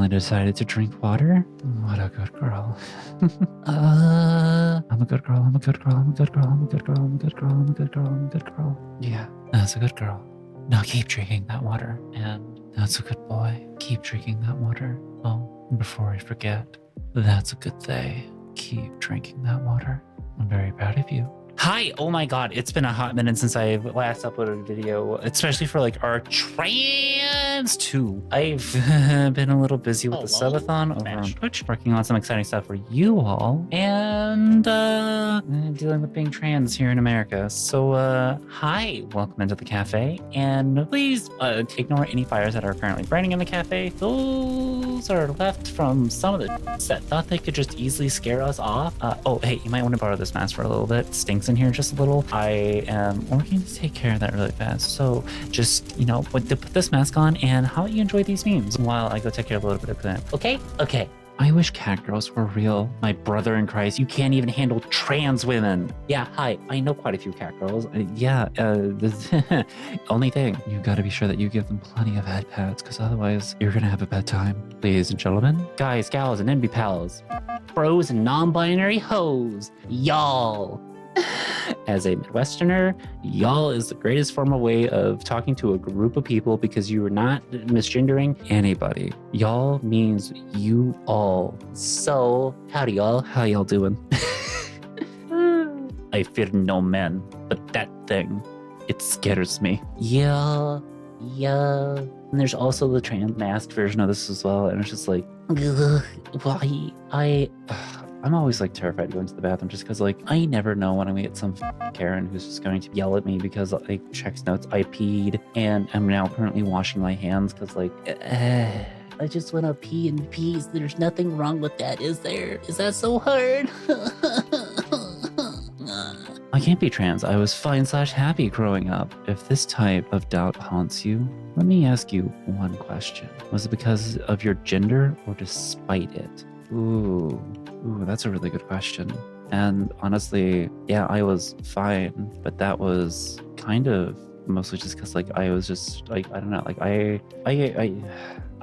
finally decided to drink water. What a good girl. I'm a good girl. I'm a good girl. I'm a good girl. I'm a good girl. I'm a good girl. I'm a good girl. I'm a good girl. Yeah, that's a good girl. Now keep drinking that water. And that's a good boy. Keep drinking that water. Oh, and before I forget, that's a good thing. Keep drinking that water. I'm very proud of you. Hi, oh my god, it's been a hot minute since I last uploaded a video, especially for like our trans 2. I've been a little busy with the subathon over on Twitch, working on some exciting stuff for you all, and dealing with being trans here in America. So hi, welcome into the cafe, and please ignore any fires that are currently burning in the cafe. Those are left from some of the that thought they could just easily scare us off. Oh hey, you might want to borrow this mask for a little bit. It stinks in here just a little. I am working to take care of that really fast, so just, you know, put this mask on, and how about you enjoy these memes while I go take care of a little bit of that. Okay. I wish cat girls were real. My brother in Christ, you can't even handle trans women. Yeah, hi, I know quite a few cat girls. The only thing, you gotta be sure that you give them plenty of head pads, because otherwise you're gonna have a bad time. Ladies and gentlemen, guys, gals, and NB pals, bros and non-binary hoes, y'all. As a Midwesterner, y'all is the greatest formal way of talking to a group of people because you are not misgendering anybody. Y'all means you all. So, howdy y'all. How y'all doing? I fear no men, but that thing, it scares me. Yeah. And there's also the trans masked version of this as well, and it's just like, why? I'm always like terrified to go into the bathroom just because like I never know when I meet some Karen who's just going to yell at me because like checks notes I peed, and I'm now currently washing my hands because like I just want to pee in peace. There's nothing wrong with that, is there? Is that so hard? I can't be trans. I was fine/happy growing up. If this type of doubt haunts you, let me ask you one question. Was it because of your gender or despite it? Ooh, that's a really good question. And honestly, yeah, I was fine, but that was kind of mostly just because like I was just like, I don't know, like I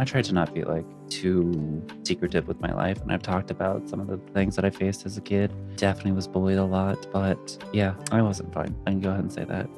tried to not be like too secretive with my life, and I've talked about some of the things that I faced as a kid. Definitely was bullied a lot, but yeah, I wasn't fine. I can go ahead and say that.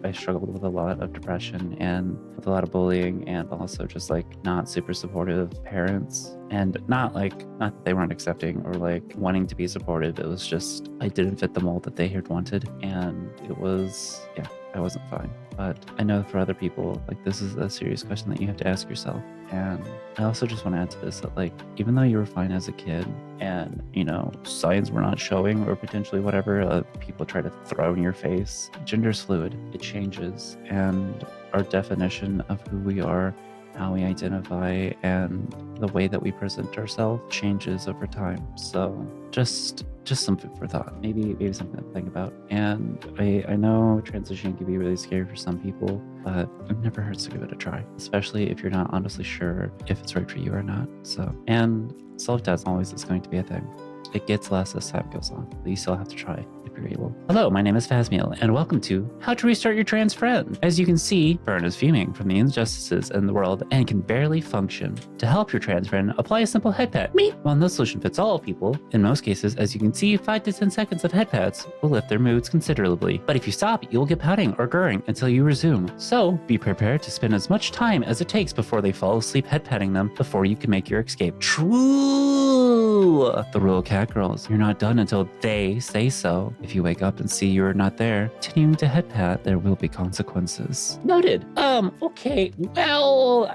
I struggled with a lot of depression and with a lot of bullying, and also just like not super supportive parents, and not that they weren't accepting or like wanting to be supportive. It was just I didn't fit the mold that they had wanted, and it was, yeah, I wasn't fine. But I know for other people, like this is a serious question that you have to ask yourself. And I also just want to add to this that like, even though you were fine as a kid and, you know, signs were not showing or potentially whatever people try to throw in your face, gender's fluid, it changes. And our definition of who we are, how we identify, and the way that we present ourselves changes over time. So just some food for thought, maybe something to think about. And I know transitioning can be really scary for some people, but it never hurts to give it a try, especially if you're not honestly sure if it's right for you or not. So, and self-doubt always is going to be a thing. It gets less as time goes on, but you still have to try if you're able. Hello, my name is Fazmeal, and welcome to How to Restart Your Trans Friend. As you can see, Fern is fuming from the injustices in the world and can barely function. To help your trans friend, apply a simple head pad. While no solution fits all people, in most cases, as you can see, 5 to 10 seconds of head pads will lift their moods considerably. But if you stop, you will get pouting or gurring until you resume. So, be prepared to spend as much time as it takes before they fall asleep head patting them before you can make your escape. True! The rule, cat girls, you're not done until they say so. If you wake up and see you're not there, continuing to head pat, there will be consequences. Noted. Okay, well,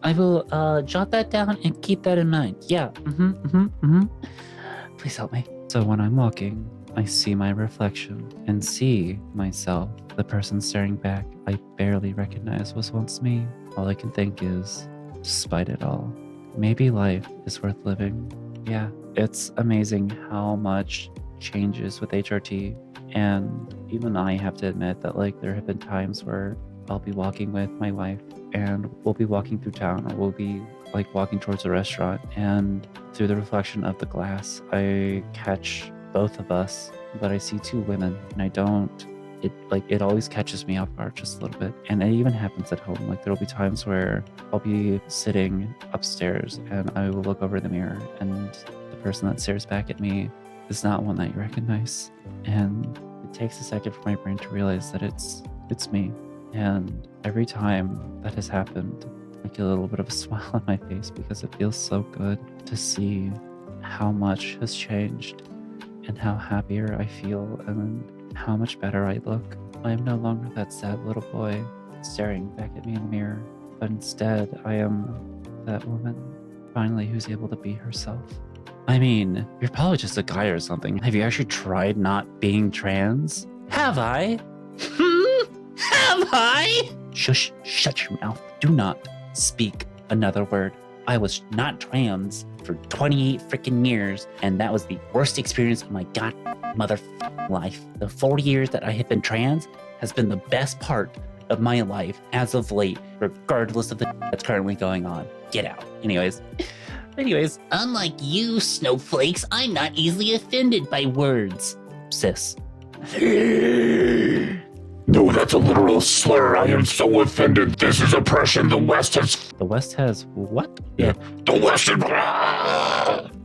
I will jot that down and keep that in mind. Yeah, Please help me. So when I'm walking, I see my reflection and see myself. The person staring back I barely recognize was once me. All I can think is, despite it all, maybe life is worth living. Yeah, it's amazing how much changes with HRT. And even I have to admit that like there have been times where I'll be walking with my wife and we'll be walking through town, or we'll be like walking towards a restaurant, and through the reflection of the glass, I catch both of us, but I see two women, and I don't it always catches me off guard just a little bit. And it even happens at home. Like there'll be times where I'll be sitting upstairs and I will look over the mirror and the person that stares back at me is not one that you recognize. And it takes a second for my brain to realize that it's me. And every time that has happened, I get a little bit of a smile on my face because it feels so good to see how much has changed and how happier I feel and how much better I look. I am no longer that sad little boy staring back at me in the mirror, but instead I am that woman finally who's able to be herself. I mean, you're probably just a guy or something. Have you actually tried not being trans? Have I? Have I? Shush, shut your mouth. Do not speak another word. I was not trans for 28 freaking years, and that was the worst experience of my god mother life. The 40 years that I have been trans has been the best part of my life as of late, regardless of the that's currently going on. Get out. Anyways, unlike you, snowflakes, I'm not easily offended by words. Sis. No, that's a literal slur. I am so offended. This is oppression. The West has what? Yeah. The West is...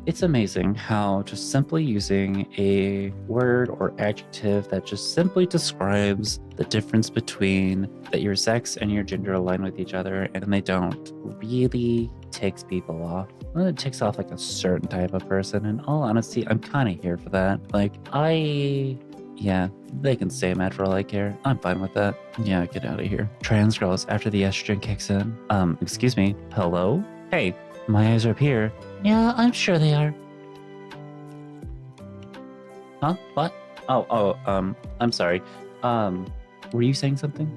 It's amazing how just simply using a word or adjective that just simply describes the difference between that your sex and your gender align with each other and they don't really ticks people off. Well, it ticks off like a certain type of person. In all honesty, I'm kind of here for that. Yeah, they can stay mad for all I care. I'm fine with that. Yeah, get out of here. Trans girls, after the estrogen kicks in. Excuse me. Hello? Hey, my eyes are up here. Yeah, I'm sure they are. Huh? What? I'm sorry. Were you saying something?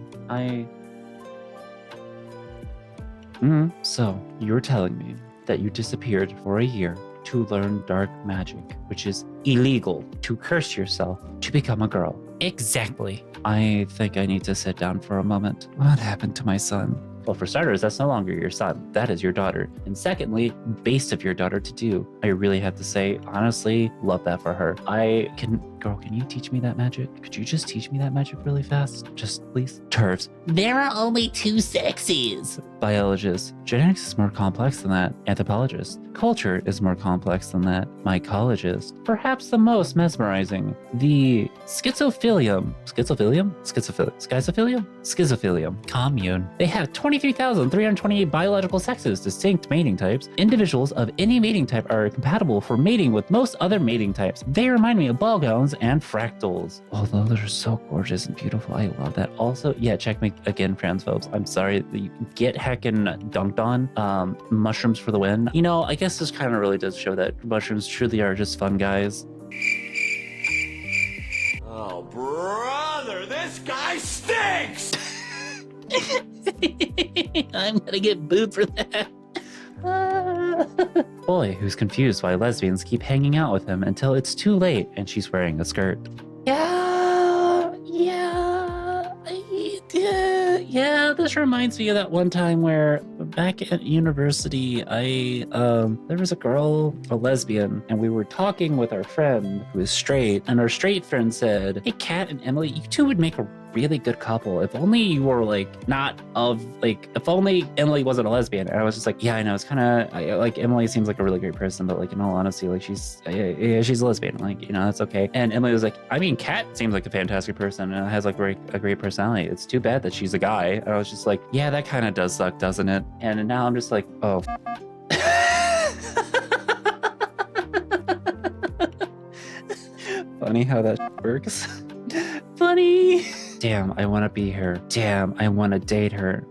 So, you're telling me that you disappeared for a year to learn dark magic, which is illegal, to curse yourself, to become a girl. Exactly. I think I need to sit down for a moment. What happened to my son? Well, for starters, that's no longer your son. That is your daughter. And secondly, based of your daughter to do. I really have to say, honestly, love that for her. Girl, can you teach me that magic? Could you just teach me that magic really fast? Just please. Turfs. There are only two sexes. Biologist. Genetics is more complex than that. Anthropologist. Culture is more complex than that. Mycologist. Perhaps the most mesmerizing. The schizophilium. Commune. They have 23,328 biological sexes, distinct mating types. Individuals of any mating type are compatible for mating with most other mating types. They remind me of ball gowns and fractals. Although they're so gorgeous and beautiful, I love that. Also, yeah, check me again, transphobes. I'm sorry that you get heckin' dunked on. Mushrooms for the win. You know, I guess this kind of really does show that mushrooms truly are just fun guys. Oh, brother, this guy stinks! I'm gonna get booed for that. Boy who's confused why lesbians keep hanging out with him until it's too late and she's wearing a skirt. Yeah, this reminds me of that one time where back at university, there was a girl, a lesbian, and we were talking with our friend who is straight, and our straight friend said, "Hey, Kat and Emily, you two would make a really good couple. If only you were if only Emily wasn't a lesbian." And I was just like, yeah, I know. It's kind of Emily seems like a really great person, but in all honesty, she's a lesbian. That's okay. And Emily was like, I mean, Kat seems like a fantastic person and has a great personality. It's too bad that she's a guy. And I was just like, yeah, that kind of does suck, doesn't it? And now I'm just like, oh. Funny how that works. Funny. Damn, I want to be her. Damn, I want to date her.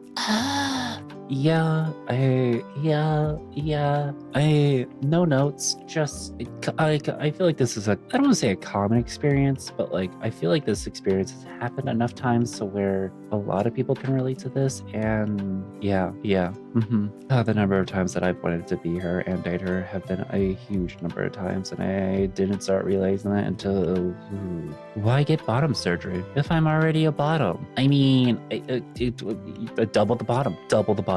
No notes. Just, I feel like this is I don't want to say a common experience, but I feel like this experience has happened enough times so where a lot of people can relate to this. And the number of times that I've wanted to be her and date her have been a huge number of times, and I didn't start realizing that until why get bottom surgery if I'm already a bottom? I mean, double the bottom.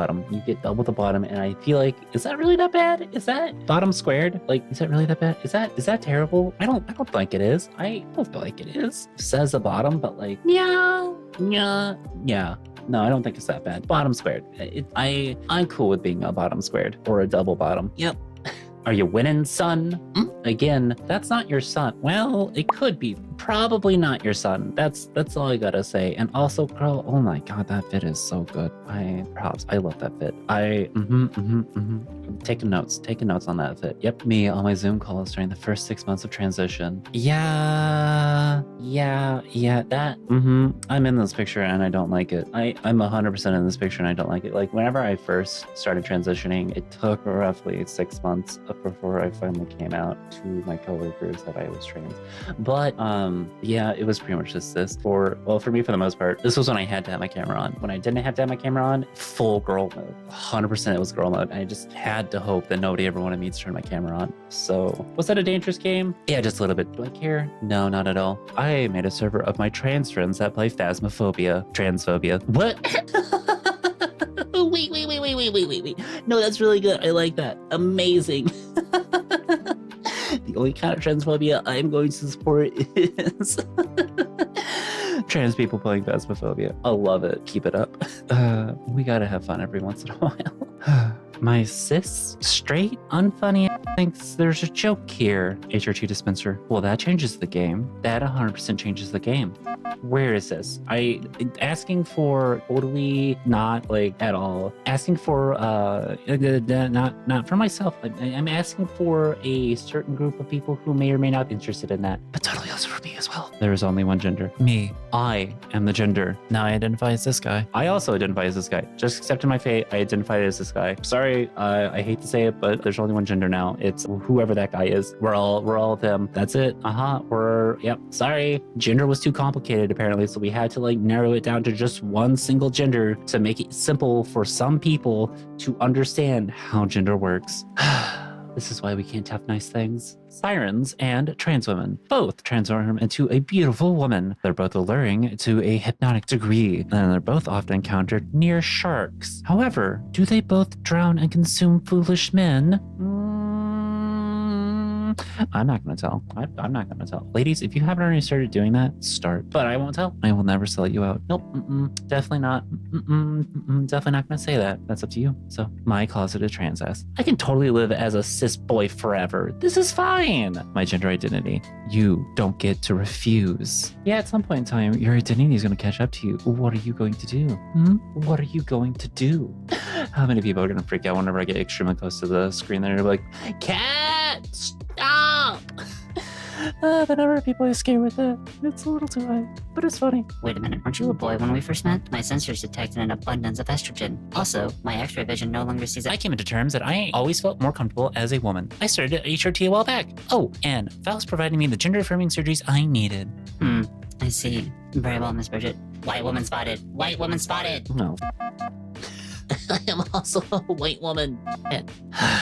bottom. You get double the bottom, and I feel like, is that really that bad? Is that bottom squared? Like, is that really that bad? Is that terrible? I don't think it is. I don't feel like it is. Says the bottom, but like, yeah. No, I don't think it's that bad. Bottom squared. I'm cool with being a bottom squared or a double bottom. Yep. Are you winning, son? Again, that's not your son. Well, it could be. Probably not your son. That's all I gotta say. And also, girl, oh my god, that fit is so good. Props. I love that fit. Taking notes on that fit. Yep, me on my Zoom calls during the first 6 months of transition. Yeah, that, I'm in this picture and I don't like it. I'm 100% in this picture and I don't like it. Like, whenever I first started transitioning, it took roughly 6 months before I finally came out to my coworkers that I was trans. But, yeah, it was pretty much just this. For me, for the most part, this was when I had to have my camera on. When I didn't have to have my camera on, full girl mode. 100% it was girl mode. I just had to hope that nobody ever wanted me to turn my camera on. So, was that a dangerous game? Yeah, just a little bit. Do I care? No, not at all. I made a server of my trans friends that play Phasmophobia. Transphobia. What? Wait. No, that's really good. I like that. Amazing. The only kind of transphobia I'm going to support is trans people playing Phasmophobia. I love it. Keep it up. We gotta have fun every once in a while. My cis, straight, unfunny thinks there's a joke here. HRT dispenser. Well, that changes the game. That 100% changes the game. Where is this? Asking for totally not like at all. Asking for not for myself. I'm asking for a certain group of people who may or may not be interested in that, but totally also for me as well. There is only one gender. Me. I am the gender. Now I identify as this guy. I also identify as this guy. Just accepting my fate, I identify as this guy. Sorry, I hate to say it, but there's only one gender now. It's whoever that guy is. We're all them. That's it. Yep. Sorry. Gender was too complicated apparently, so we had to like narrow it down to just one single gender to make it simple for some people to understand how gender works. This is why we can't have nice things. Sirens and trans women both transform into a beautiful woman. They're both alluring to a hypnotic degree, and they're both often encountered near sharks. However, do they both drown and consume foolish men? I'm not going to tell. I'm not going to tell. Ladies, if you haven't already started doing that, start. But I won't tell. I will never sell you out. Nope. Definitely not. Definitely not going to say that. That's up to you. So, my closeted trans ass. I can totally live as a cis boy forever. This is fine. My gender identity. You don't get to refuse. Yeah, at some point in time, your identity is going to catch up to you. What are you going to do? What are you going to do? How many people are going to freak out whenever I get extremely close to the screen? They're going to be like, cat, stop! The number of people I scare with it, it's a little too high, but it's funny. Wait a minute, weren't you a boy when we first met? My sensors detected an abundance of estrogen. Also, my x-ray vision no longer sees I came into terms that I always felt more comfortable as a woman. I started at HRT a while back. Oh, and Val's providing me the gender-affirming surgeries I needed. I see. Very well, Miss Bridget. White woman spotted. White woman spotted. No. I am also a white woman.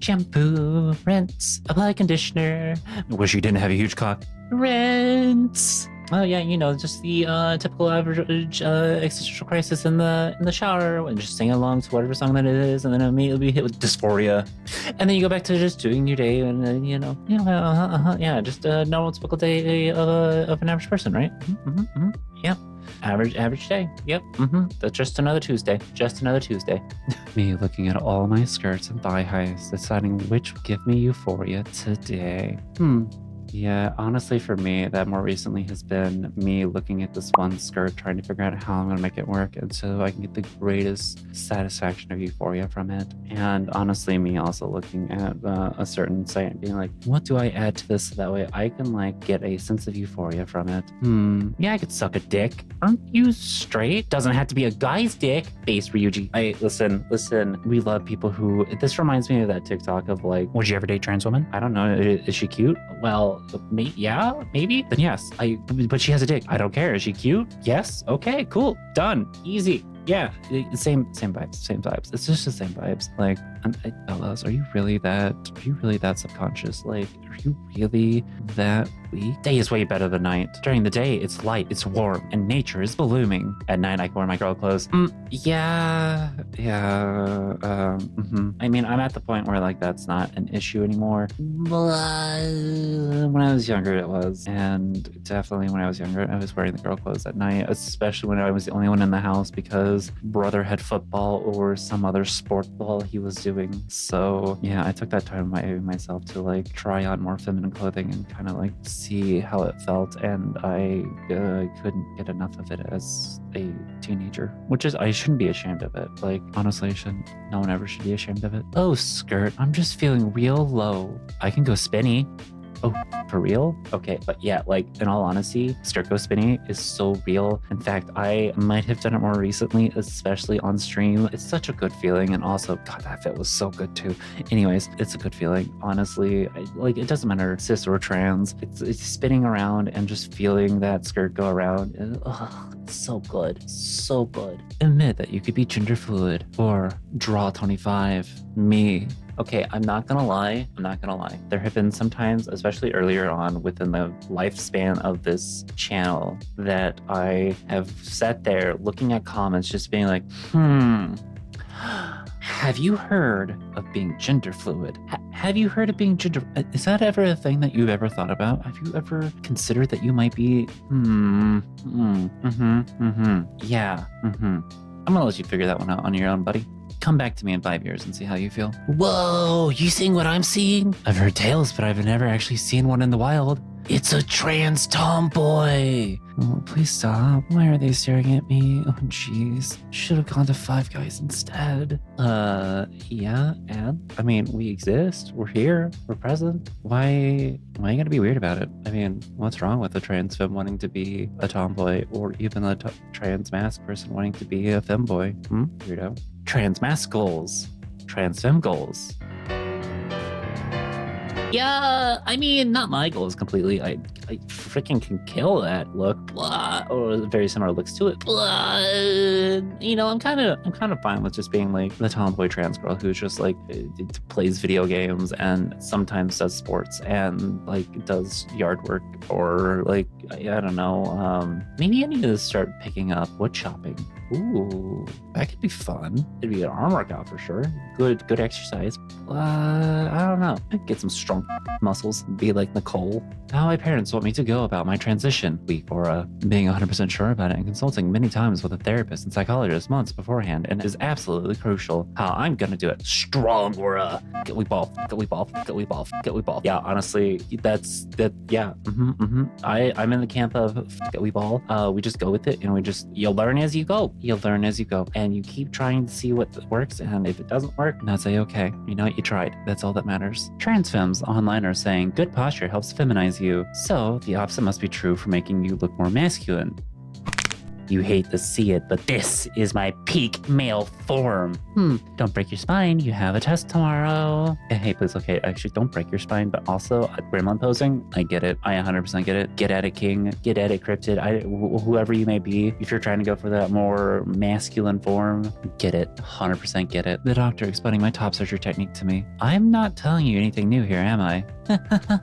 Shampoo, rinse, apply conditioner. Wish you didn't have a huge cock. Rinse. Oh yeah, you know, just the typical average existential crisis in the shower, and just sing along to whatever song that it is, and then immediately be hit with dysphoria, and then you go back to just doing your day, and yeah, just a normal typical day of an average person, right? Yeah. Average day. Yep. That's just another Tuesday. Me looking at all my skirts and thigh highs, deciding which will give me euphoria today. Yeah, honestly, for me, that more recently has been me looking at this one skirt, trying to figure out how I'm going to make it work, and so I can get the greatest satisfaction of euphoria from it. And honestly, me also looking at a certain site and being like, what do I add to this so that way I can like get a sense of euphoria from it? Yeah, I could suck a dick. Aren't you straight? Doesn't have to be a guy's dick. Base Ryuji. Listen, we love people who, this reminds me of that TikTok of like, would you ever date trans woman? I don't know. Is she cute? Well, maybe. Then yes. But she has a dick. I don't care. Is she cute? Yes. Okay, cool. Done. Easy. yeah, same vibes. It's just the same vibes. Like, Bellas, are you really that subconscious? Like, are you really that weak? Day is way better than night. During the day, it's light, it's warm, and nature is blooming. At night, I can wear my girl clothes. Yeah. I mean, I'm at the point where like that's not an issue anymore. But when I was younger, it was, and definitely when I was younger, I was wearing the girl clothes at night, especially when I was the only one in the house because brother had football or some other sport ball he was doing. So yeah, I took that time myself to like try on more feminine clothing and kind of like see how it felt, and I couldn't get enough of it as a teenager, which is, I shouldn't be ashamed of it. Like, honestly, no one ever should be ashamed of it. Oh, skirt, I'm just feeling real low. I can go spinny. Oh, for real? Okay, but yeah, like in all honesty, skirt go spinny is so real. In fact, I might have done it more recently, especially on stream. It's such a good feeling, and also, God, that fit was so good too. Anyways, it's a good feeling. Honestly, like it doesn't matter cis or trans. It's spinning around and just feeling that skirt go around. It's so good, so good. Admit that you could be gender fluid or draw 25. Me. Okay, I'm not gonna lie. There have been some times, especially earlier on within the lifespan of this channel, that I have sat there looking at comments just being like, have you heard of being gender fluid? Have you heard of being gender? Is that ever a thing that you've ever thought about? Have you ever considered that you might be, yeah, I'm gonna let you figure that one out on your own, buddy. Come back to me in 5 years and see how you feel. Whoa, you seeing what I'm seeing? I've heard tales, but I've never actually seen one in the wild. It's a trans tomboy. Oh, please stop. Why are they staring at me? Oh, jeez. Should have gone to Five Guys instead. Yeah, and? I mean, we exist. We're here. We're present. Why are you gonna be weird about it? I mean, what's wrong with a trans femme wanting to be a tomboy, or even a trans masc person wanting to be a femboy? Weirdo. Trans masc goals. Trans femme goals. Yeah, I mean, not my goals completely. I freaking can kill that look, blah, or very similar looks to it. Blah. You know, I'm kind of fine with just being like the tomboy trans girl who's just like plays video games and sometimes does sports and like does yard work, or like I don't know. Maybe I need to start picking up wood chopping. Ooh, that could be fun. It'd be an arm workout for sure. Good exercise. I don't know. Get some strong muscles. Be like Nicole. How my parents want me to go about my transition week, or being 100% sure about it and consulting many times with a therapist and psychologist months beforehand, and it is absolutely crucial how I'm gonna do it. Strong, or get we ball. Yeah, honestly, that's that. Yeah, I'm in the camp of get we ball. We just go with it, and you'll learn as you go. And you keep trying to see what works, and if it doesn't work, that's okay. You know what, you tried. That's all that matters. Trans femmes online are saying good posture helps feminize you, so the opposite must be true for making you look more masculine. You hate to see it, but this is my peak male form. Don't break your spine. You have a test tomorrow. Hey, please, okay, actually, don't break your spine, but also gremlin posing. I get it. I 100% get it. Get at it, King. Get at it, Cryptid. Whoever you may be, if you're trying to go for that more masculine form, get it. 100% get it. The doctor explaining my top surgery technique to me. I'm not telling you anything new here, am I?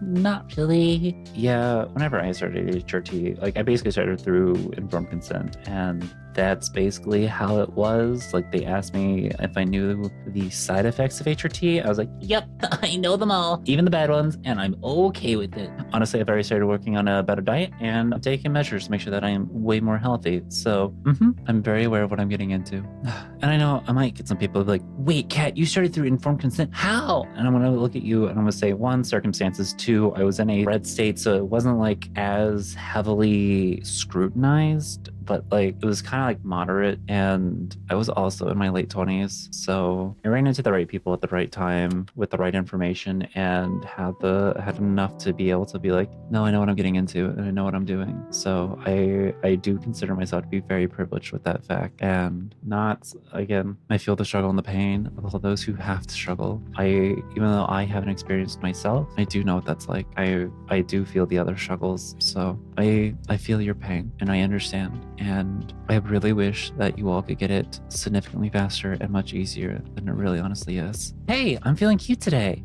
Not really. Yeah, whenever I started HRT, like I basically started through informed consent, and that's basically how it was. Like, they asked me if I knew the side effects of HRT. I was like, yep, I know them all, even the bad ones, and I'm okay with it. Honestly, I've already started working on a better diet, and I'm taking measures to make sure that I am way more healthy. So, I'm very aware of what I'm getting into. And I know I might get some people like, wait, Kat, you started through informed consent? How? And I'm going to look at you and I'm going to say, one, circumstances. Two, I was in a red state, so it wasn't like as heavily scrutinized, but like it was kind of like moderate, and I was also in my late 20s, so I ran into the right people at the right time with the right information, and had enough to be able to be like, no, I know what I'm getting into and I know what I'm doing. So I do consider myself to be very privileged with that fact, and not, again, I feel the struggle and the pain of all those who have to struggle. Even though I haven't experienced myself, I do know what that's like. I do feel the other struggles, so I feel your pain and I understand. And I really wish that you all could get it significantly faster and much easier than it really honestly is. Hey, I'm feeling cute today.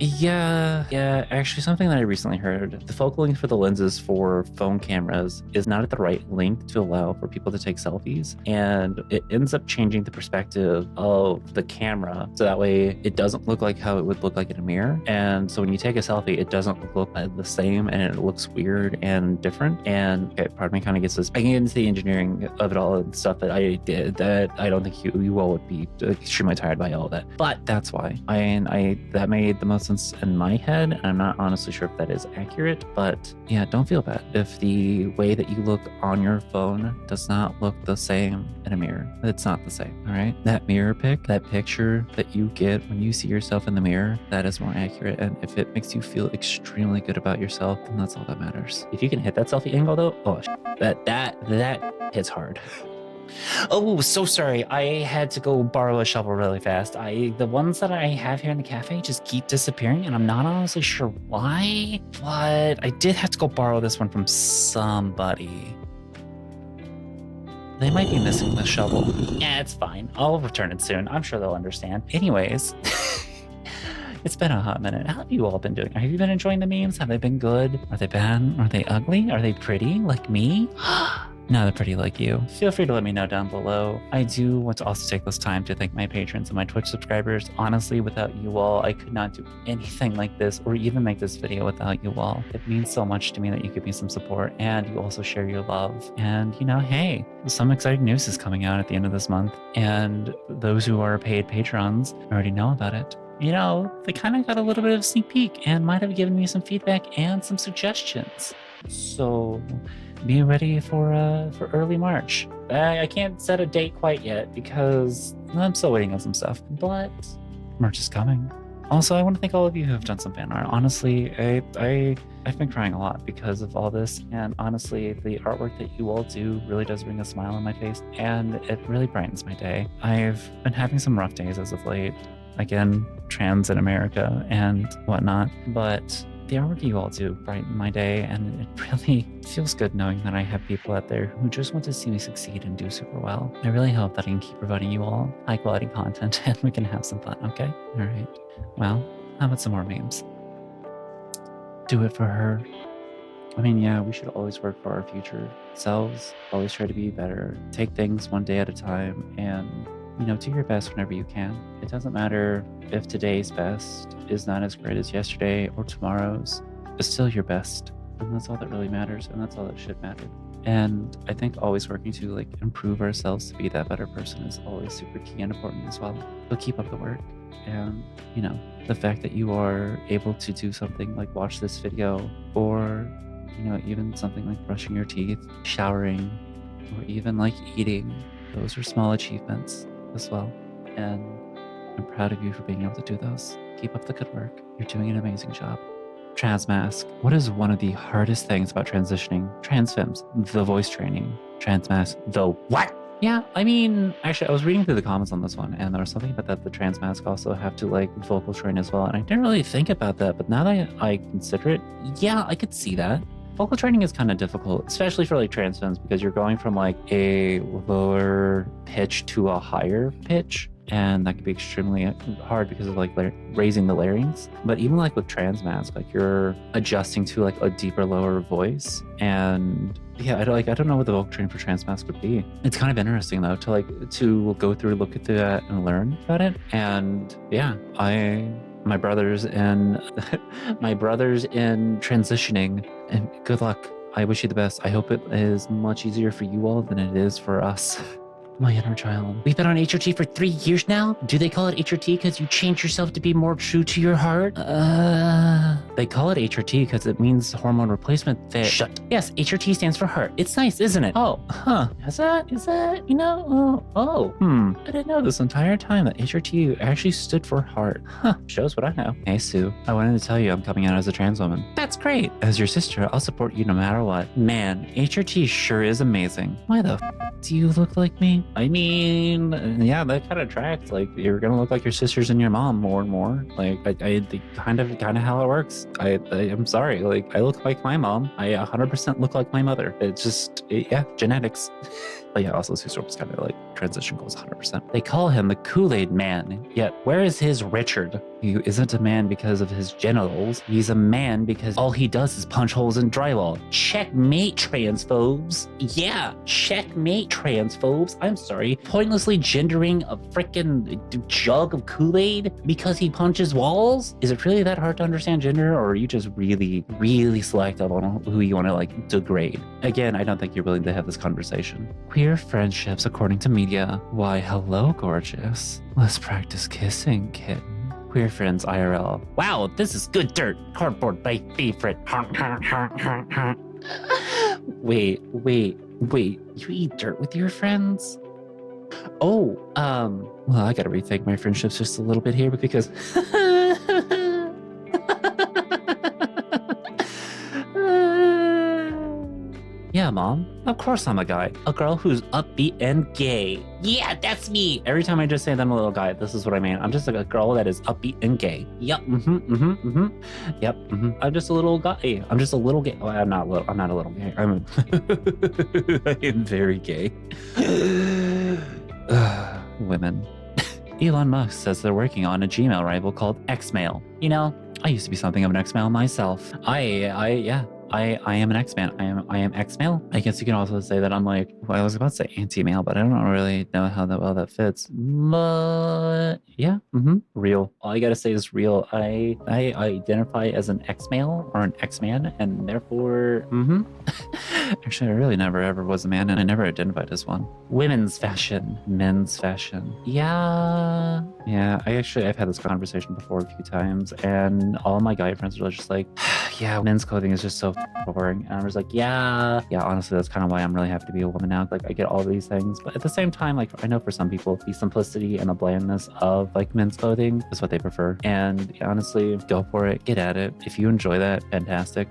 Yeah, actually something that I recently heard, the focal length for the lenses for phone cameras is not at the right length to allow for people to take selfies, and it ends up changing the perspective of the camera, so that way it doesn't look like how it would look like in a mirror. And so when you take a selfie, it doesn't look the same, and it looks weird and different. And okay, part of me kind of gets this, I can get into the engineering of it all and stuff that I did that I don't think you all would be extremely tired by all of that, but that's why I that made the most sense in my head, and I'm not honestly sure if that is accurate. But yeah, don't feel bad if the way that you look on your phone does not look the same in a mirror. It's not the same. All right, that mirror pic, that picture that you get when you see yourself in the mirror, that is more accurate. And if it makes you feel extremely good about yourself, then that's all that matters. If you can hit that selfie angle though, oh, that hits hard. Oh, so sorry. I had to go borrow a shovel really fast. The ones that I have here in the cafe just keep disappearing, and I'm not honestly sure why, but I did have to go borrow this one from somebody. They might be missing the shovel. Yeah, it's fine. I'll return it soon. I'm sure they'll understand. Anyways, it's been a hot minute. How have you all been doing? Have you been enjoying the memes? Have they been good? Are they bad? Are they ugly? Are they pretty like me? No, they're pretty like you. Feel free to let me know down below. I do want to also take this time to thank my patrons and my Twitch subscribers. Honestly, without you all, I could not do anything like this or even make this video without you all. It means so much to me that you give me some support and you also share your love. And you know, hey, some exciting news is coming out at the end of this month. And those who are paid patrons already know about it. You know, they kind of got a little bit of a sneak peek and might have given me some feedback and some suggestions. So be ready for early March. I can't set a date quite yet because I'm still waiting on some stuff, but March is coming. Also, I want to thank all of you who have done some fan art. Honestly, I've been crying a lot because of all this, and honestly, the artwork that you all do really does bring a smile on my face, and it really brightens my day. I've been having some rough days as of late. Again, trans in America and whatnot, but the artwork you all do brighten my day, and it really feels good knowing that I have people out there who just want to see me succeed and do super well. I really hope that I can keep providing you all high quality content and we can have some fun, okay? All right. Well, how about some more memes? Do it for her. I mean, yeah, we should always work for our future selves, always try to be better, take things one day at a time, and you know, do your best whenever you can. It doesn't matter if today's best is not as great as yesterday or tomorrow's. It's still your best. And that's all that really matters. And that's all that should matter. And I think always working to like improve ourselves to be that better person is always super key and important as well. So keep up the work. And, you know, the fact that you are able to do something like watch this video or, you know, even something like brushing your teeth, showering, or even like eating, those are small achievements as well, and I'm proud of you for being able to do those. Keep up the good work. You're doing an amazing job. Trans mask. What is one of the hardest things about transitioning? Trans femmes, the voice training. Trans mask, the what? Yeah, I mean, actually, I was reading through the comments on this one, and there was something about that the trans mask also have to like vocal train as well, and I didn't really think about that, but now that I consider it, yeah, I could see that. Vocal training is kind of difficult, especially for like trans femmes, because you're going from like a lower pitch to a higher pitch, and that can be extremely hard because of like raising the larynx. But even like with trans mask, like you're adjusting to like a deeper, lower voice, and yeah, I don't know what the vocal training for trans mask would be. It's kind of interesting though to go through, look at that, and learn about it. And yeah, my brothers in transitioning, and good luck. I wish you the best. I hope it is much easier for you all than it is for us. My inner child. We've been on HRT for 3 years now? Do they call it HRT because you change yourself to be more true to your heart? They call it HRT because it means hormone replacement therapy. Shut. Yes, HRT stands for heart. It's nice, isn't it? Oh, huh. Is that, you know? I didn't know this entire time that HRT actually stood for heart. Huh, shows what I know. Hey, Sue. I wanted to tell you I'm coming out as a trans woman. That's great. As your sister, I'll support you no matter what. Man, HRT sure is amazing. Why the f do you look like me? Yeah, that kind of tracks. Like, you're gonna look like your sisters and your mom more and more. Like, I kind of how it works. I'm sorry. Like, I look like my mom. I 100% look like my mother. It's just, yeah, genetics. But yeah, also Sue Storm's kind of like transition goes 100%. They call him the Kool-Aid Man, yet where is his Richard? He isn't a man because of his genitals. He's a man because all he does is punch holes in drywall. Checkmate, transphobes. Yeah, checkmate, transphobes. I'm sorry. Pointlessly gendering a freaking jug of Kool-Aid because he punches walls? Is it really that hard to understand gender, or are you just really, really selective on who you want to like degrade? Again, I don't think you're willing to have this conversation. Queer friendships according to media. Why, hello, gorgeous. Let's practice kissing, kitten. Queer friends IRL. Wow, this is good dirt. Cardboard my favorite. Wait. You eat dirt with your friends? Oh, well, I gotta rethink my friendships just a little bit here because yeah, Mom. Of course I'm a guy. A girl who's upbeat and gay. Yeah, that's me. Every time I just say that I'm a little guy, this is what I mean. I'm just like a girl that is upbeat and gay. Yep. Yep. I'm just a little guy. I'm just a little gay. Oh, I'm not a little gay. I am very gay. Women. Elon Musk says they're working on a Gmail rival called Xmail. You know, I used to be something of an Xmail myself. I am an X-Man. I am X-male. I guess you can also say that I'm like, well, I was about to say anti-male, but I don't really know how well that fits. But yeah, real. All I gotta say is real. I identify as an X-male or an X-man, and therefore, Actually, I really never ever was a man, and I never identified as one. Women's fashion, men's fashion. Yeah. I've had this conversation before a few times, and all my guy friends are just like, yeah, men's clothing is just so boring. And I was like, yeah, honestly, that's kind of why I'm really happy to be a woman now. Like, I get all these things, but at the same time, like, I know for some people, the simplicity and the blandness of like men's clothing is what they prefer. And honestly, go for it, get at it. If you enjoy that, fantastic.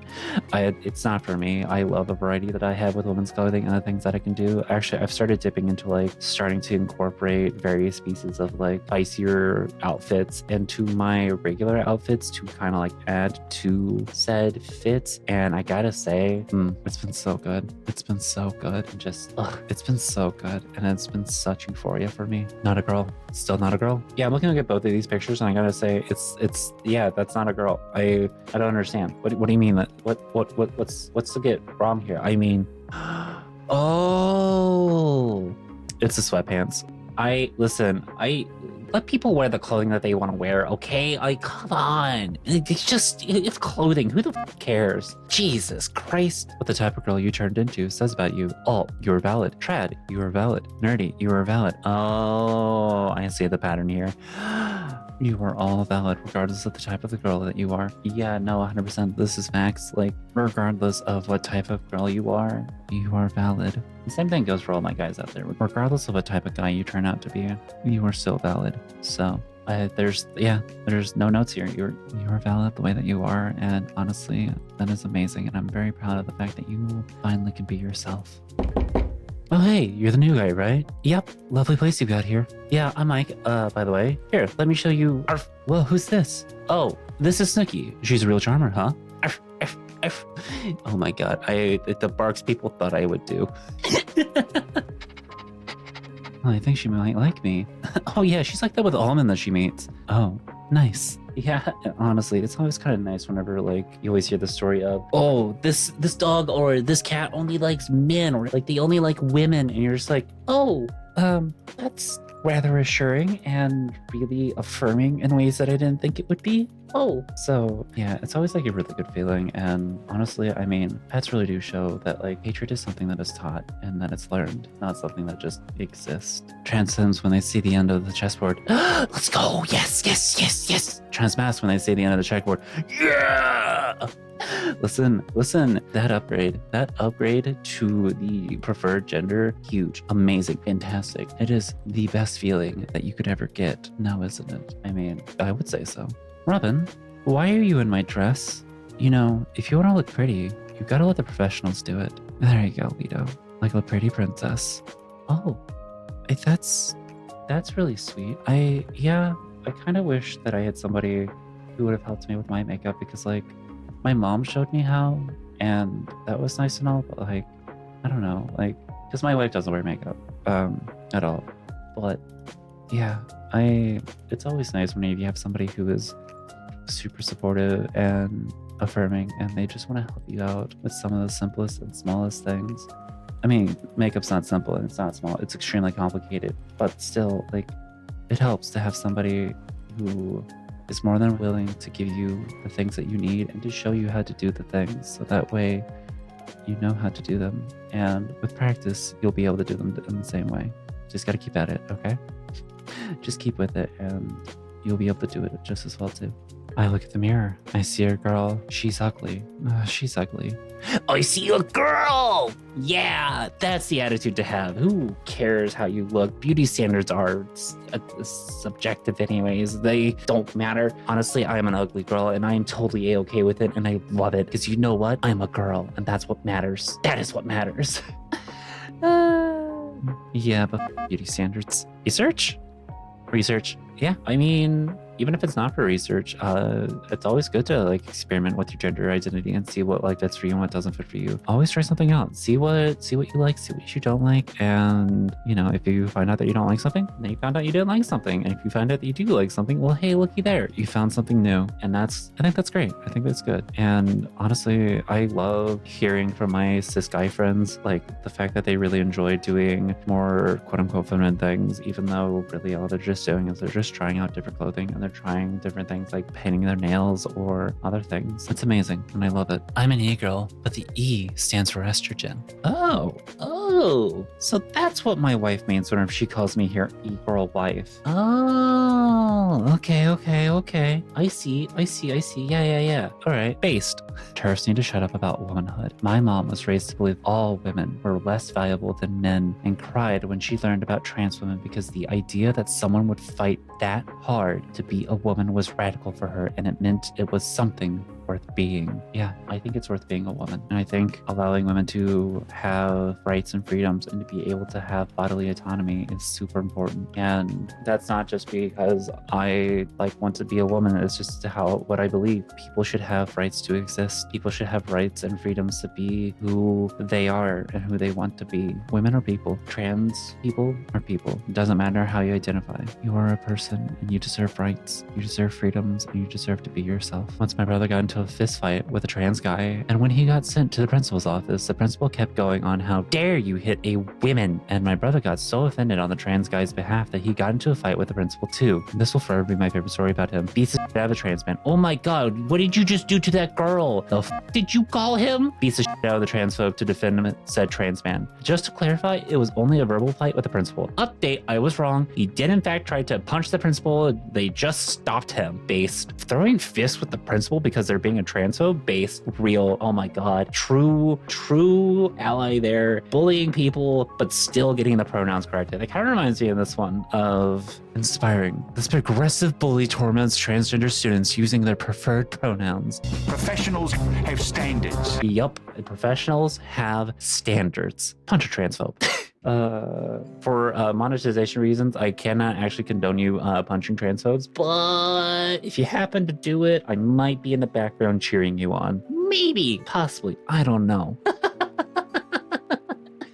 It's not for me. I love the variety that I have with women's clothing and the things that I can do. Actually, I've started dipping into like starting to incorporate various pieces of like spicier outfits into my regular outfits to kind of like add to said fits. And I gotta say, it's been so good. It's been so good. It's been so good. And it's been such euphoria for me. Not a girl. Still not a girl. Yeah, I'm looking at both of these pictures and I gotta say, yeah, that's not a girl. I don't understand. What do you mean that? What's to get wrong here? I mean, oh, it's the sweatpants. I let people wear the clothing that they want to wear, okay? Come on. It's clothing. Who the cares? Jesus Christ. What the type of girl you turned into says about you. Oh, you are valid. Trad, you are valid. Nerdy, you are valid. Oh, I see the pattern here. You are all valid, regardless of the type of the girl that you are. Yeah, no, 100%. This is facts. Like, regardless of what type of girl you are valid. The same thing goes for all my guys out there. Regardless of what type of guy you turn out to be, you are still valid. So, there's no notes here. You are valid the way that you are, and honestly, that is amazing. And I'm very proud of the fact that you finally can be yourself. Oh, hey, you're the new guy, right? Yep, lovely place you got here. Yeah, I'm Mike, by the way. Here, let me show you our... Whoa, who's this? Oh, this is Snooki. She's a real charmer, huh? Oh my god, the barks people thought I would do. Well, I think she might like me. Oh yeah, she's like that with Almond that she meets. Oh, nice. Yeah, honestly, it's always kind of nice whenever, like, you always hear the story of, oh, this dog or this cat only likes men, or, like, they only like women, and you're just like, oh, that's rather assuring and really affirming in ways that I didn't think it would be. Oh, so yeah, it's always like a really good feeling. And honestly, I mean, pets really do show that like hatred is something that is taught and that it's learned, not something that just exists. Transcends when they see the end of the chessboard. Let's go. Yes. Transmass when they see the end of the checkerboard. Yeah. Listen, that upgrade to the preferred gender, huge, amazing, fantastic. It is the best feeling that you could ever get now, isn't it? I mean, I would say so. Robin, why are you in my dress? You know, if you want to look pretty, you gotta let the professionals do it. There you go, Lido, like a pretty princess. Oh, That's really sweet. I kind of wish that I had somebody who would have helped me with my makeup because like my mom showed me how, and that was nice and all, but like I don't know, like because my wife doesn't wear makeup at all. But yeah, it's always nice when you have somebody who is super supportive and affirming and they just want to help you out with some of the simplest and smallest things. I mean, makeup's not simple and it's not small, it's extremely complicated, but still, like, it helps to have somebody who is more than willing to give you the things that you need and to show you how to do the things so that way you know how to do them. And with practice, you'll be able to do them in the same way. Just got to keep at it, okay? Just keep with it and you'll be able to do it just as well too. I look at the mirror. I see a girl. She's ugly. She's ugly. I see a girl! Yeah, that's the attitude to have. Who cares how you look? Beauty standards are subjective anyways. They don't matter. Honestly, I am an ugly girl and I am totally a-okay with it and I love it because you know what? I'm a girl and that's what matters. That is what matters. Yeah, but beauty standards. Research? Yeah, I mean, even if it's not for research, it's always good to like experiment with your gender identity and see what like fits for you and what doesn't fit for you. Always try something out. See what you like, see what you don't like, and you know, if you find out that you don't like something, then you found out you didn't like something, and if you find out that you do like something, well, hey, looky there, you found something new, and I think that's great. I think that's good. And honestly, I love hearing from my cis guy friends like the fact that they really enjoy doing more quote unquote feminine things, even though really all they're just doing is they're just trying out different clothing and they're trying different things like painting their nails or other things. It's amazing and I love it. I'm an e-girl, but the E stands for estrogen. Oh, so that's what my wife means whenever she calls me her e-girl wife. Oh, okay. I see. Yeah. All right, based. Turfs need to shut up about womanhood. My mom was raised to believe all women were less valuable than men and cried when she learned about trans women because the idea that someone would fight that hard to be a woman was radical for her and it meant it was something worth being. Yeah, I think it's worth being a woman. And I think allowing women to have rights and freedoms and to be able to have bodily autonomy is super important. And that's not just because I like want to be a woman, it's just what I believe. People should have rights to exist. People should have rights and freedoms to be who they are and who they want to be. Women are people. Trans people are people. It doesn't matter how you identify. You are a person and you deserve rights. You deserve freedoms and you deserve to be yourself. Once my brother got into a fist fight with a trans guy, and when he got sent to the principal's office, the principal kept going on how dare you hit a woman, and my brother got so offended on the trans guy's behalf that he got into a fight with the principal too. And this will forever be my favorite story about him. Beats the shit out of a trans man. Oh my god, what did you just do to that girl? The did you call him? Beats the shit out of the trans folk to defend said trans man. Just to clarify, it was only a verbal fight with the principal. Update, I was wrong. He did in fact try to punch the principal. They just stopped him. Based. Throwing fists with the principal because they're being a transphobe? Based. Real. Oh my god. True ally there. Bullying people, but still getting the pronouns corrected. It kind of reminds me in this one of Inspiring. This progressive bully torments transgender students using their preferred pronouns. Professionals have standards. Yup, professionals have standards. Punch a transphobe. For monetization reasons, I cannot actually condone you punching transphobes, but if you happen to do it, I might be in the background cheering you on. Maybe, possibly, I don't know.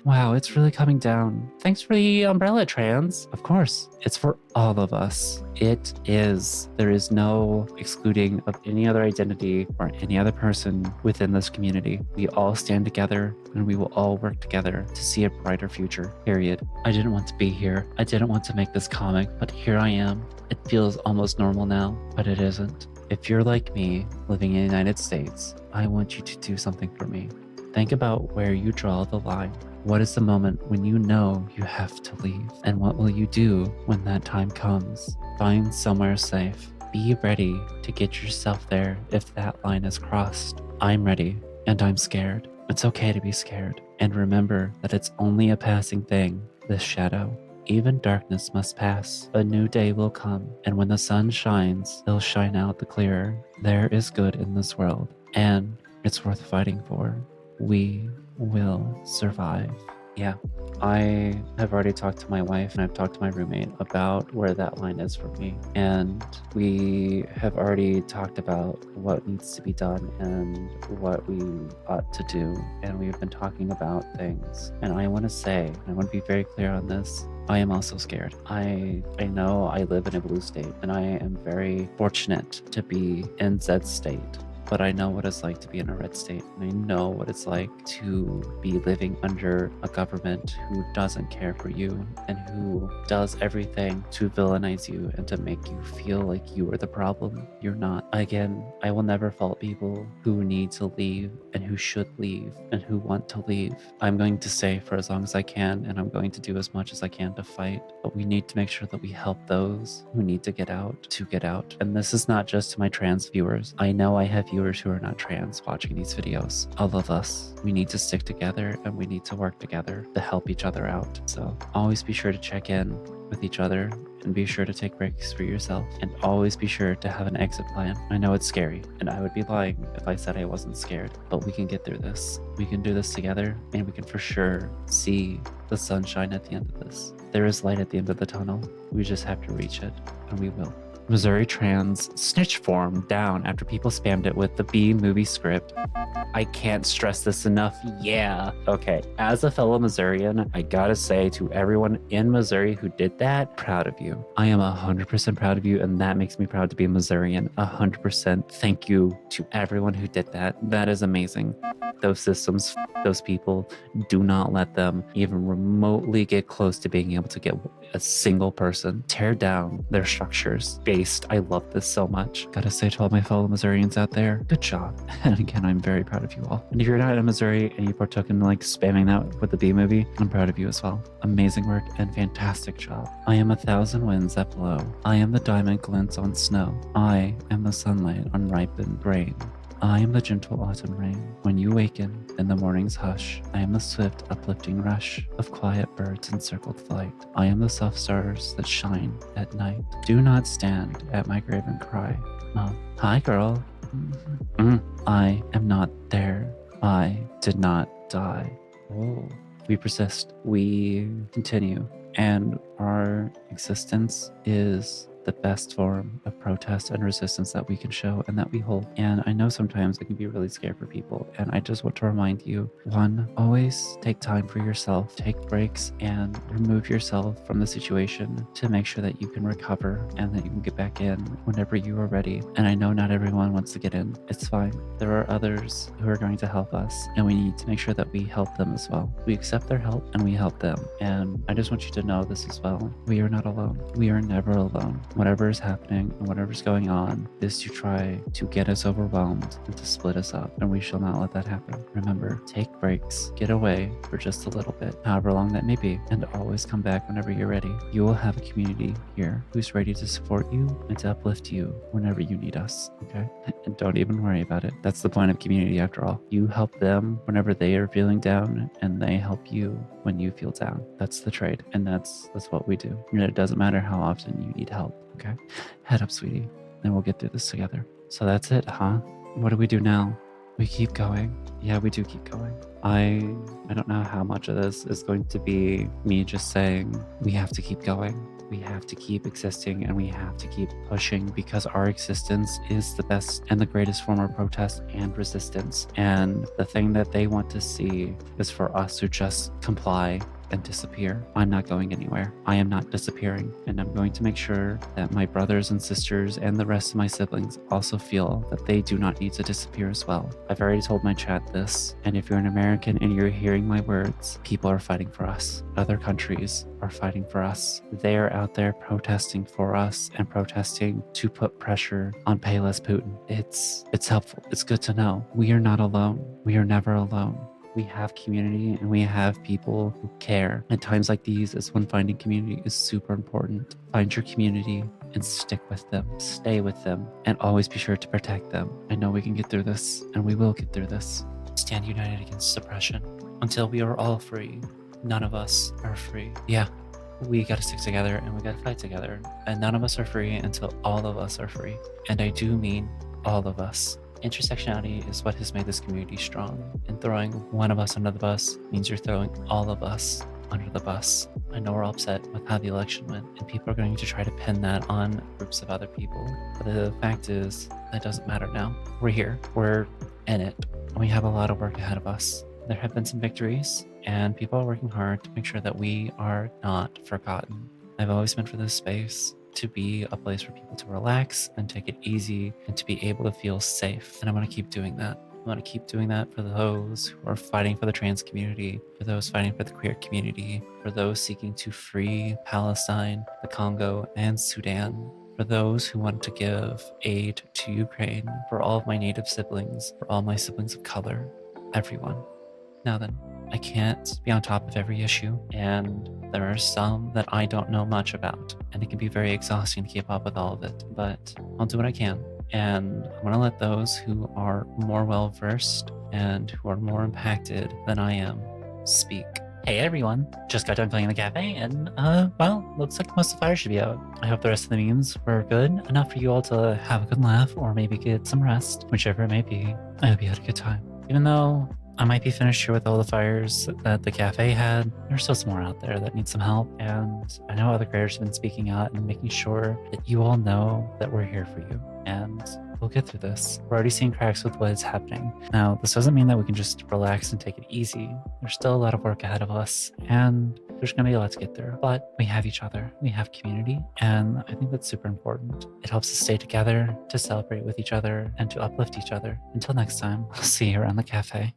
Wow, it's really coming down. Thanks for the umbrella, trans. Of course, it's for all of us. It is. There is no excluding of any other identity or any other person within this community. We all stand together and we will all work together to see a brighter future, period. I didn't want to be here. I didn't want to make this comic, but here I am. It feels almost normal now, but it isn't. If you're like me, living in the United States, I want you to do something for me. Think about where you draw the line. What is the moment when you know you have to leave? And what will you do when that time comes? Find somewhere safe. Be ready to get yourself there if that line is crossed. I'm ready, and I'm scared. It's okay to be scared. And remember that it's only a passing thing, this shadow. Even darkness must pass. A new day will come, and when the sun shines, it'll shine out the clearer. There is good in this world, and it's worth fighting for. We will survive. Yeah, I have already talked to my wife and I've talked to my roommate about where that line is for me. And we have already talked about what needs to be done and what we ought to do. And we've been talking about things. And I want to say, I want to be very clear on this. I am also scared. I know I live in a blue state and I am very fortunate to be in said state. But I know what it's like to be in a red state, and I know what it's like to be living under a government who doesn't care for you and who does everything to villainize you and to make you feel like you are the problem. You're not. Again, I will never fault people who need to leave and who should leave and who want to leave. I'm going to stay for as long as I can, and I'm going to do as much as I can to fight. But we need to make sure that we help those who need to get out to get out. And this is not just to my trans viewers. I know I have viewers who are not trans watching these videos. All of us, we need to stick together and we need to work together to help each other out. So always be sure to check in with each other and be sure to take breaks for yourself and always be sure to have an exit plan. I know it's scary and I would be lying if I said I wasn't scared, but we can get through this. We can do this together and we can for sure see the sunshine at the end of this. There is light at the end of the tunnel. We just have to reach it, and we will. Missouri trans snitch form down after people spammed it with the B movie script. I can't stress this enough. Yeah. Okay. As a fellow Missourian, I gotta say to everyone in Missouri who did that, proud of you. I am 100% proud of you, and that makes me proud to be a Missourian. 100% thank you to everyone who did that. That is amazing. Those systems, those people, do not let them even remotely get close to being able to get a single person. Tear down their structures. Based. I love this so much. Gotta say to all my fellow Missourians out there, good job. And again, I'm very proud of you all. And if you're not in Missouri and you partook in like spamming that with the B movie, I'm proud of you as well. Amazing work and fantastic job. I am 1,000 winds that blow. I am the diamond glints on snow. I am the sunlight on ripened grain. I am the gentle autumn rain. When you waken in the morning's hush, I am the swift uplifting rush of quiet birds in circled flight. I am the soft stars that shine at night. Do not stand at my grave and cry. Hi girl. I am not there. I did not die. Oh. We persist. We continue. And our existence is the best form of protest and resistance that we can show and that we hold. And I know sometimes it can be really scary for people. And I just want to remind you, one, always take time for yourself, take breaks and remove yourself from the situation to make sure that you can recover and that you can get back in whenever you are ready. And I know not everyone wants to get in. It's fine. There are others who are going to help us and we need to make sure that we help them as well. We accept their help and we help them. And I just want you to know this as well. We are not alone. We are never alone. Whatever is happening and whatever's going on is to try to get us overwhelmed and to split us up, and we shall not let that happen. Remember, take breaks, get away for just a little bit, however long that may be, and always come back whenever you're ready. You will have a community here who's ready to support you and to uplift you whenever you need us, okay? And don't even worry about it. That's the point of community after all. You help them whenever they are feeling down, and they help you when you feel down. That's the trade, and that's what we do. And it doesn't matter how often you need help. Okay, head up, sweetie, and we'll get through this together. So that's it, huh? What do we do now? We keep going. Yeah, we do keep going. I don't know how much of this is going to be me just saying we have to keep going. We have to keep existing and we have to keep pushing because our existence is the best and the greatest form of protest and resistance. And the thing that they want to see is for us to just comply and disappear. I'm not going anywhere. I am not disappearing. And I'm going to make sure that my brothers and sisters and the rest of my siblings also feel that they do not need to disappear as well. I've already told my chat this, and if you're an American and you're hearing my words, people are fighting for us. Other countries are fighting for us. They are out there protesting for us and protesting to put pressure on Payless Putin. It's helpful. It's good to know. We are not alone. We are never alone. We have community and we have people who care. At times like these is when finding community is super important. Find your community and stick with them, stay with them, and always be sure to protect them. I know we can get through this and we will get through this. Stand united against suppression until we are all free. None of us are free. Yeah, we gotta stick together and we gotta fight together. And none of us are free until all of us are free. And I do mean all of us. Intersectionality is what has made this community strong, and throwing one of us under the bus means you're throwing all of us under the bus. I know we're all upset with how the election went, and people are going to try to pin that on groups of other people. But the fact is, that doesn't matter now. We're here, we're in it, and we have a lot of work ahead of us. There have been some victories, and people are working hard to make sure that we are not forgotten. I've always been for this space to be a place for people to relax and take it easy and to be able to feel safe. And I'm going to keep doing that. I want to keep doing that for those who are fighting for the trans community, for those fighting for the queer community, for those seeking to free Palestine, the Congo, and Sudan, for those who want to give aid to Ukraine, for all of my native siblings, for all my siblings of color, everyone. Now then, I can't be on top of every issue, and there are some that I don't know much about, and it can be very exhausting to keep up with all of it, but I'll do what I can. And I'm going to let those who are more well-versed and who are more impacted than I am speak. Hey everyone, just got done playing in the cafe, and well, looks like most of the fire should be out. I hope the rest of the memes were good, enough for you all to have a good laugh, or maybe get some rest, whichever it may be. I hope you had a good time. Even though I might be finished here with all the fires that the cafe had, there's still some more out there that need some help, and I know other creators have been speaking out and making sure that you all know that we're here for you, and we'll get through this. We're already seeing cracks with what is happening. Now, this doesn't mean that we can just relax and take it easy. There's still a lot of work ahead of us, and there's going to be a lot to get through, but we have each other, we have community, and I think that's super important. It helps us stay together, to celebrate with each other, and to uplift each other. Until next time, I'll see you around the cafe.